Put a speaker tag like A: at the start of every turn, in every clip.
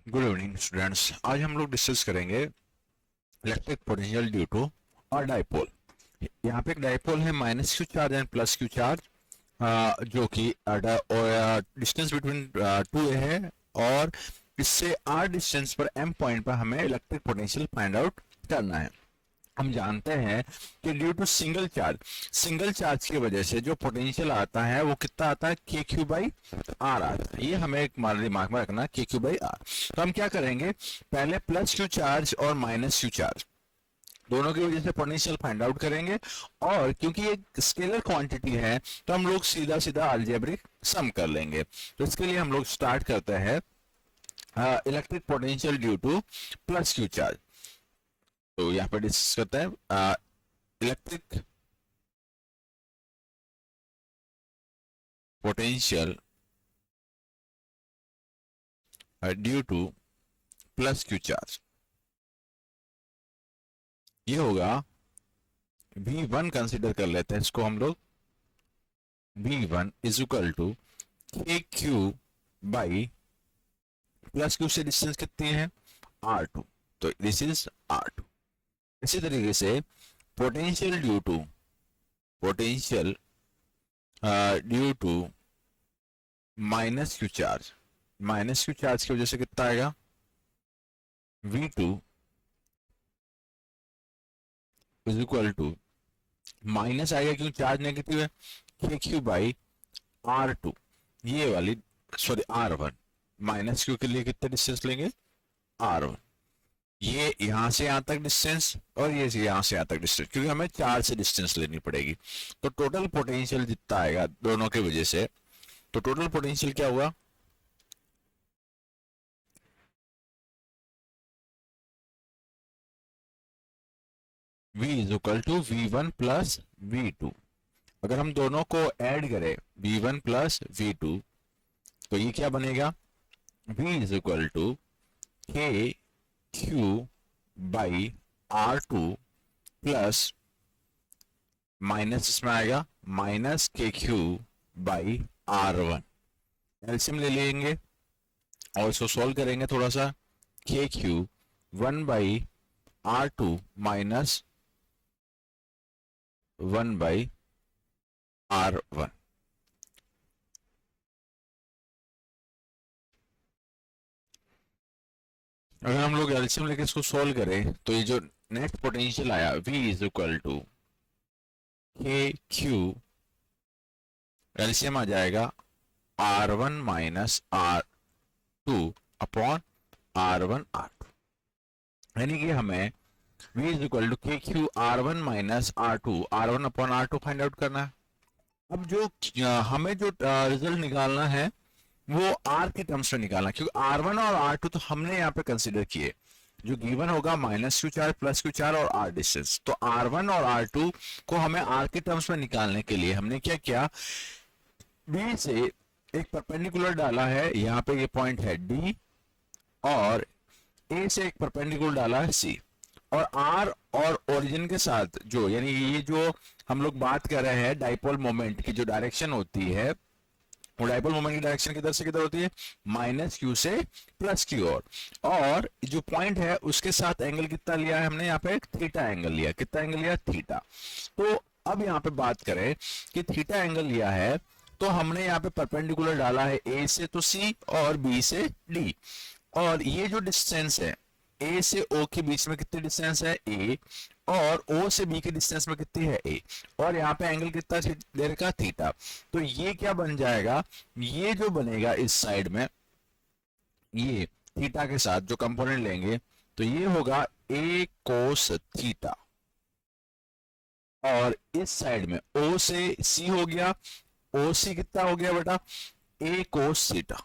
A: Good evening students. आज हम लोग डिस्कस करेंगे इलेक्ट्रिक पोटेंशियल ड्यू टू और डाइपोल। यहाँ पे एक डाइपोल है minus Q charge and plus Q charge, जो कि डिस्टेंस बिटवीन टू ए है, और इससे आर डिस्टेंस पर एम पॉइंट पर हमें इलेक्ट्रिक पोटेंशियल फाइंड आउट करना है। हम जानते हैं कि ड्यू टू सिंगल चार्ज की वजह से जो पोटेंशियल आता है वो कितना आता है, के क्यू बाई आर आता है। ये हमें एक दिमाग में रखना, के क्यू बाई आर। तो हम क्या करेंगे, पहले प्लस क्यू चार्ज और माइनस क्यू चार्ज दोनों की वजह से पोटेंशियल फाइंड आउट करेंगे, और क्योंकि ये स्केलर क्वांटिटी है तो हम लोग सीधा सीधा अलजेब्रिक सम कर लेंगे। तो इसके लिए हम लोग स्टार्ट करते हैं electric potential due two plus Q charge. तो यहाँ पर डिस्कस करते हैं electric potential due two plus Q charge. ये होगा V1, कंसिडर कर लेते हैं इसको हम लोग। V1 is equal to k Q by plus Q से डिस्टेंस कितनी है, R2, तो दिस इज R2। इसी तरीके से potential due to minus Q charge की वजह से कितना आएगा, V2 is equal to minus आएगा क्योंकि चार्ज नेगेटिव है, के क्यू बाई R2, ये वाली सॉरी R1। माइनस क्यू के लिए कितना डिस्टेंस लेंगे, R1। ये यहां से यहां तक डिस्टेंस और ये यहां से यहां तक डिस्टेंस, क्योंकि हमें चार्ज से डिस्टेंस लेनी पड़ेगी। तो टोटल पोटेंशियल जितना आएगा दोनों की वजह से, तो टोटल पोटेंशियल क्या हुआ, V is equal to V1 plus V2। अगर हम दोनों को ऐड करें V1 प्लस V2 तो ये क्या बनेगा, V is equal to k Q by R2 plus minus इसमें आएगा माइनस के क्यू बाई R1। एलसीएम ले लेंगे और इसको सॉल्व करेंगे थोड़ा सा। के Q 1 by R2 minus 1 by R1। अगर हम लोग एलसीएम लेके इसको सॉल्व करें तो ये जो नेट पोटेंशियल आया, V is equal to k Q, LCM आ जाएगा R1 minus R2 upon R1 R2, यानी कि हमें V is equal to k Q R1 minus R1 upon R2 find out करना है। अब जो हमें जो रिजल्ट निकालना है वो R के टर्म्स में निकालना, क्योंकि R1 और R2 तो हमने यहाँ पे कंसिडर किए। जो गिवन होगा माइनस क्यू चार प्लस क्यू चार और R डिस्टेंस, तो R1 और R2 को हमें R के टर्म्स में निकालने के लिए हमने क्या किया, B से एक परपेंडिकुलर डाला है, यहाँ पे ये पॉइंट है D, और A से एक परपेंडिकुलर डाला है C, और R और ओरिजिन के साथ जो, यानी ये जो हम लोग बात कर रहे हैं डाइपोल मोमेंट की जो डायरेक्शन होती है, वो डाइपोल मोमेंट की डायरेक्शन किधर से किधर होती है, माइनस क्यू से प्लस क्यू, और जो पॉइंट है उसके साथ एंगल कितना लिया है हमने, यहाँ पे थीटा एंगल लिया। कितना एंगल लिया, थीटा। तो अब यहाँ पे बात करें कि थीटा एंगल लिया है, तो हमने यहाँ पे परपेंडिकुलर डाला है A से तो C और B से D, और ये जो डिस्टेंस है A से O के बीच में कितनी डिस्टेंस है, A, और O से B के डिस्टेंस में कितनी है, A, और यहाँ पे एंगल कितना दे रखा, थीटा। तो ये क्या बन जाएगा, ये जो बनेगा इस साइड में, ये थीटा के साथ जो कंपोनेंट लेंगे तो ये होगा A कोस थीटा, और इस साइड में O से C हो गया, OC कितना हो गया बेटा, A कोस थीटा,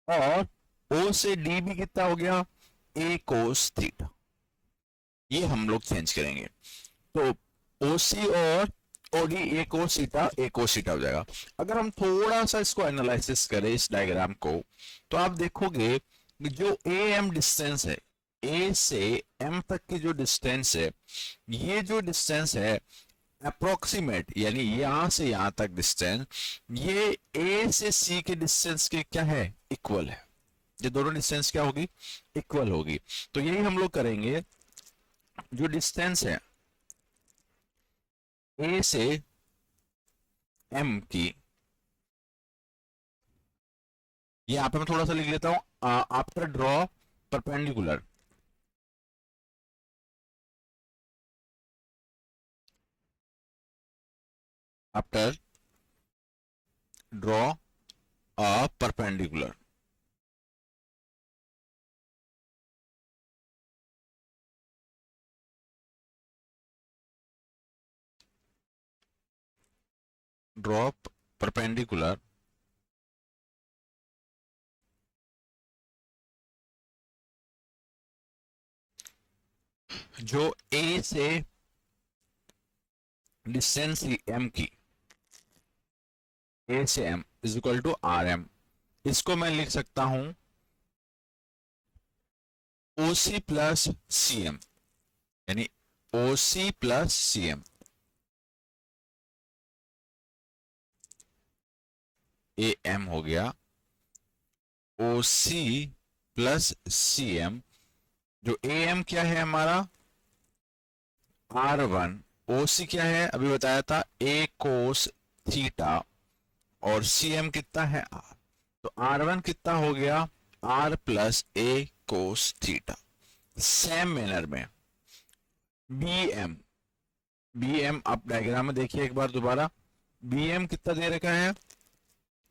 A: और O से D भी कितना हो गया, A कोस थीटा। ये हम लोग चेंज करेंगे, तो OC और OD A कोस थीटा हो जाएगा। अगर हम थोड़ा सा इसको एनालिसिस करें इस डायग्राम को, तो आप देखोगे जो AM डिस्टेंस है, A से M तक की जो डिस्टेंस है, ये जो डिस्टेंस है अप्रोक्सीमेट, यानी यहां से यहां तक डिस्टेंस, ये A से C के डिस्टेंस के क्या है, इक्वल है। ये दोनों डिस्टेंस क्या होगी, इक्वल होगी। तो यही हम लोग करेंगे, जो डिस्टेंस है ए से एम की, ये यहाँ पे मैं थोड़ा सा लिख लेता हूं, after draw perpendicular, after draw a perpendicular, draw perpendicular जो ए से डिस्टेंस एम की, ए से M is equal to R M, इसको मैं लिख सकता हूं ओसी प्लस सी एम, यानी OC plus C M, A M हो गया ओसी प्लस सी एम, जो ए एम क्या है हमारा आर वन, ओ सी क्या है अभी बताया था ए कोस थीटा, और सी एम कितना है आर, तो आर वन कितना हो गया आर प्लस ए कोस थीटा। सेम मैनर में बी एम, बी एम आप डायग्राम में देखिए एक बार दोबारा, बी एम कितना दे रखा है,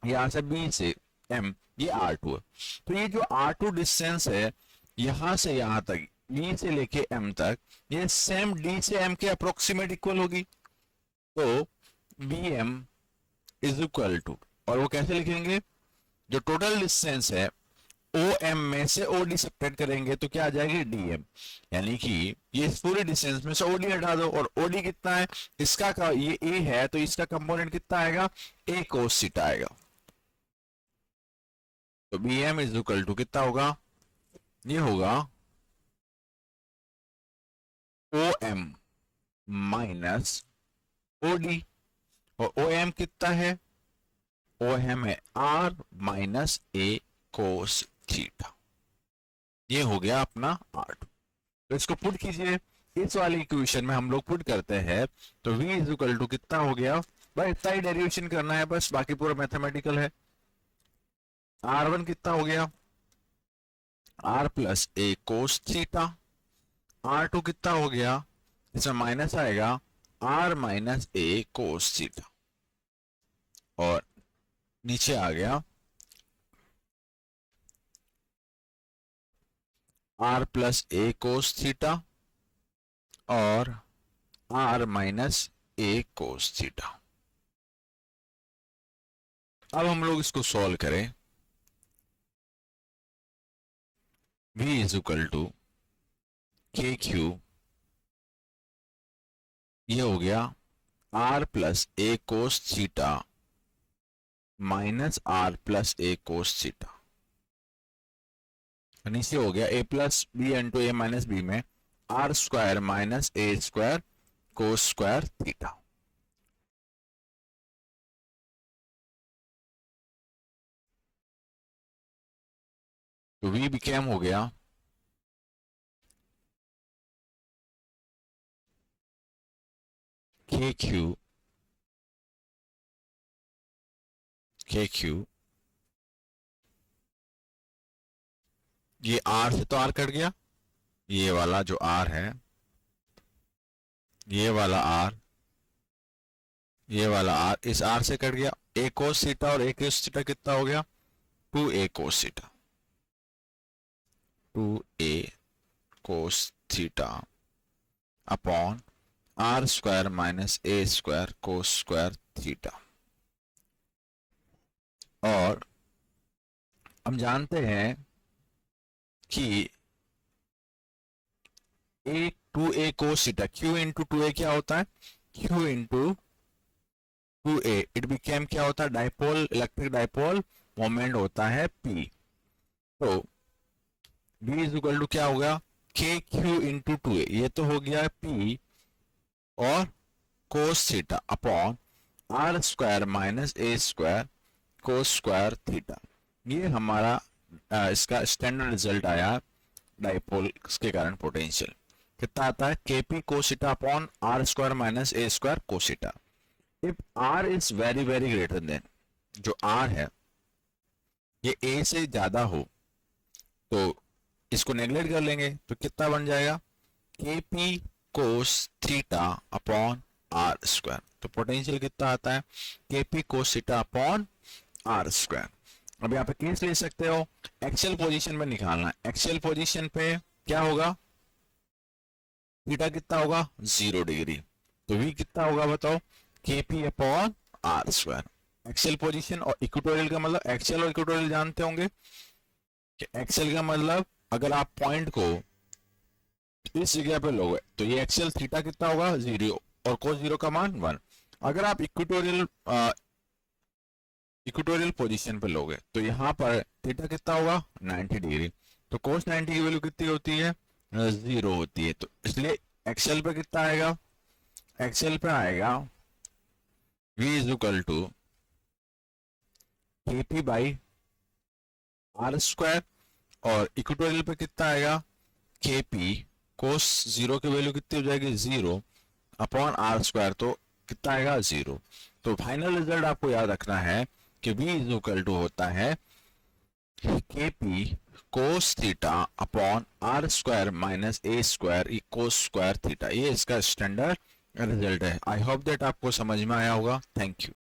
A: यहां से बी से एम ये आर टू है, तो ये जो आर टू डिस्टेंस है यहां से यहां तक बी से लेके एम तक, ये सेम डी से एम के अप्रोक्सीमेट इक्वल होगी, तो B M is equal to, और वो कैसे लिखेंगे, जो टोटल डिस्टेंस है ओ एम में से ओ डी सब्ट्रैक्ट करेंगे तो क्या आ जाएगी डी एम, यानी कि ये इस पूरी डिस्टेंस में से ओ डी हटा दो, और ओ डी कितना है इसका का, ये ए है तो इसका कंपोनेंट कितना आएगा ए कोस थीटा आएगा, तो B M is equal to कितना होगा, ये होगा O M minus O D, और ओ एम कितना है, ओ एम है आर माइनस ए कोस थीटा, ये हो गया अपना आर टू। तो इसको पुट कीजिए, इस वाली इक्वेशन में हम लोग पुट करते हैं तो v इज इक्वल टू कितना हो गया, भाई इतना ही डेरिवेशन करना है बस, बाकी पूरा मैथमेटिकल है। r1 कितना हो गया r प्लस ए कोस थीटा, r2 कितना हो गया, इसमें माइनस आएगा r माइनस ए कोस थीटा, और नीचे आ गया r प्लस ए कोस थीटा और r माइनस ए कोस थीटा। अब हम लोग इसको सॉल्व करें, v is equal to k q, ये हो गया r प्लस ए cos theta minus r plus ए कोस थीटा, नीचे हो गया a plus b into a minus B में आर स्क्वायर माइनस ए स्क्वायर कोस स्क्वायर थीटा। तो v बिकेम हो गया के क्यू, के क्यू, ये r से तो r कट गया, ये वाला जो r है, ये वाला r, ये वाला r इस r से कट गया, a कोस थीटा और a कोस थीटा कितना हो गया 2a cos theta, 2a cos theta upon are square minus A square cos square theta. और हम जानते हैं कि a two a cos theta, q into two a क्या होता है, q into two a, it became क्या होता है डाइपोल, इलेक्ट्रिक डाइपोल मोमेंट होता है पी, तो v इज इक्वल टू क्या होगा के क्यू इंटू टू ए, ये तो हो गया p और cos theta upon are square minus A square cos square theta, ये हमारा इसका स्टैंडर्ड रिजल्ट आया डाइपोल के कारण पोटेंशियल कितना आता है, kp cos theta upon are square minus A square cos theta. If r is very very greater than, जो आर है ये ए से ज्यादा हो तो इसको नेग्लेक्ट कर लेंगे, तो कितना बन जाएगा, KP cos theta upon are square. तो पोटेंशियल कितना आता है, KP cos theta upon are square. अब यहाँ पे केस ले सकते हो, एक्चुअल पोजीशन में निकालना है। एक्चुअल पोजीशन पे क्या होगा, थीटा कितना होगा 0 डिग्री, तो v कितना होगा बताओ, KP upon are square. Actual position और इक्वेटोरियल का मतलब, एक्चुअल और इक्वेटोरियल जानते होंगे कि एक्चुअल का मतलब अगर आप पॉइंट को इस जगह पे लोगे तो ये एक्चुअल थीटा कितना होगा 0 और कोस 0 का मान 1। अगर आप इक्वेटोरियल पोजीशन पे लोगे तो यहाँ पर थीटा कितना होगा 90 डिग्री, तो कोस 90 की वैल्यू कितनी होती है 0 होती है। तो इसलिए एक्सेल पे कितना आएगा, एक्सेल पे आएगा v is equal to KP by R square, और इक्वेटोरियल पे कितना आएगा, केपी कोस 0 की वैल्यू कितनी हो जाएगी 0 अपॉन आर स्क्वायर, तो कितना आएगा 0। तो फाइनल रिजल्ट आपको याद रखना है कि v इज इक्वल टू होता है KP cos theta upon are square minus A square cos square theta. ये इसका स्टैंडर्ड रिजल्ट है। आई होप दैट आपको समझ में आया होगा। Thank you.